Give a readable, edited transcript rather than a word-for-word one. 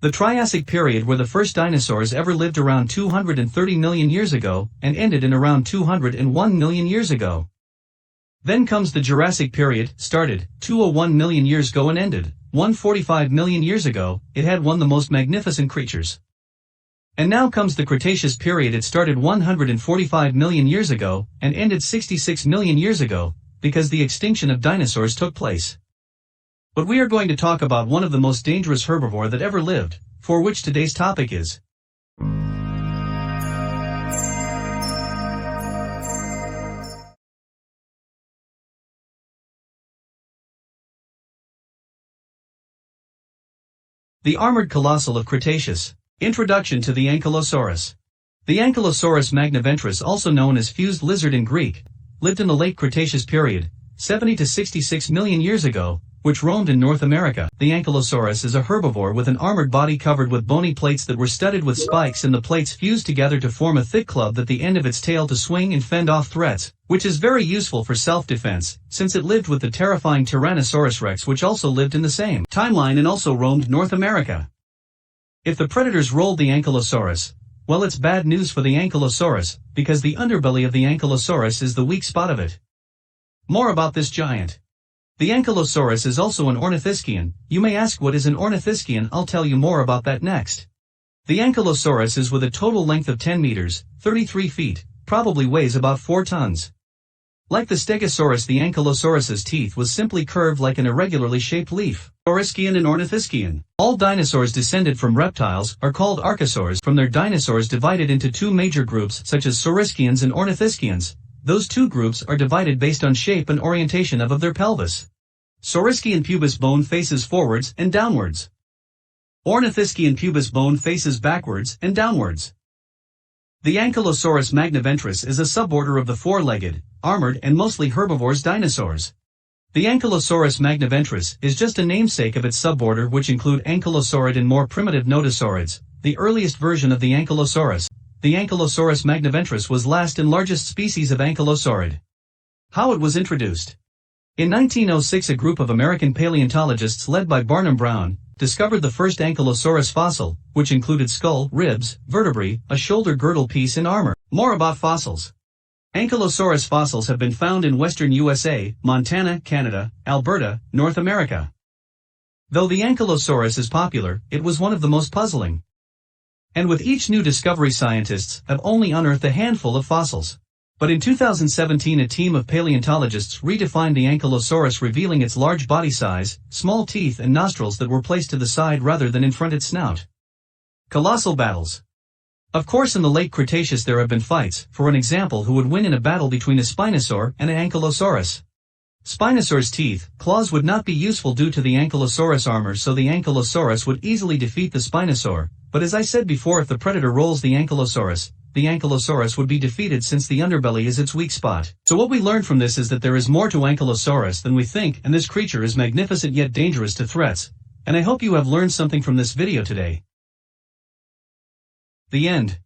The Triassic period, where the first dinosaurs ever lived, around 230 million years ago, and ended in around 201 million years ago. Then comes the Jurassic period, started 201 million years ago and ended 145 million years ago. It had one of the most magnificent creatures. And now comes the Cretaceous period. It started 145 million years ago, and ended 66 million years ago, because the extinction of dinosaurs took place. But we are going to talk about one of the most dangerous herbivore that ever lived, for which today's topic is the armored colossal of Cretaceous. Introduction to the Ankylosaurus. The Ankylosaurus magniventris, also known as fused lizard in Greek, lived in the Late Cretaceous period, 70 to 66 million years ago, which roamed in North America. The Ankylosaurus is a herbivore with an armored body covered with bony plates that were studded with spikes, and the plates fused together to form a thick club at the end of its tail to swing and fend off threats, which is very useful for self-defense, since it lived with the terrifying Tyrannosaurus rex, which also lived in the same timeline and also roamed North America. If the predators rolled the Ankylosaurus, well, it's bad news for the Ankylosaurus, because the underbelly of the Ankylosaurus is the weak spot of it. More about this giant. The Ankylosaurus is also an ornithischian. You may ask, what is an ornithischian? I'll tell you more about that next. The Ankylosaurus is with a total length of 10 meters, 33 feet, probably weighs about 4 tons. Like the Stegosaurus, the Ankylosaurus's teeth was simply curved like an irregularly shaped leaf. Saurischian and ornithischian. All dinosaurs descended from reptiles are called Archosaurs. From their dinosaurs divided into two major groups, such as Saurischians and ornithischians. Those two groups are divided based on shape and orientation of their pelvis. Saurischian pubis bone faces forwards and downwards. Ornithischian pubis bone faces backwards and downwards. The Ankylosaurus magniventris is a suborder of the four-legged, armored and mostly herbivores dinosaurs. The Ankylosaurus magniventris is just a namesake of its suborder, which include Ankylosaurid and more primitive nodosaurids. The earliest version of the Ankylosaurus, the Ankylosaurus magniventris, was last and largest species of Ankylosaurid. How it was introduced. In 1906, a group of American paleontologists led by Barnum Brown discovered the first Ankylosaurus fossil, which included skull, ribs, vertebrae, a shoulder girdle piece and armor. More about fossils. Ankylosaurus fossils have been found in western USA, Montana, Canada, Alberta, North America. Though the Ankylosaurus is popular, it was one of the most puzzling. And with each new discovery, scientists have only unearthed a handful of fossils. But in 2017, a team of paleontologists redefined the Ankylosaurus, revealing its large body size, small teeth and nostrils that were placed to the side rather than in front of its snout. Colossal battles. Of course, in the late Cretaceous there have been fights, for an example, who would win in a battle between a Spinosaur and an Ankylosaurus. Spinosaur's teeth, claws would not be useful due to the Ankylosaurus armor, so the Ankylosaurus would easily defeat the Spinosaur, but as I said before, if the predator rolls the Ankylosaurus would be defeated, since the underbelly is its weak spot. So what we learned from this is that there is more to Ankylosaurus than we think, and this creature is magnificent yet dangerous to threats. And I hope you have learned something from this video today. The end.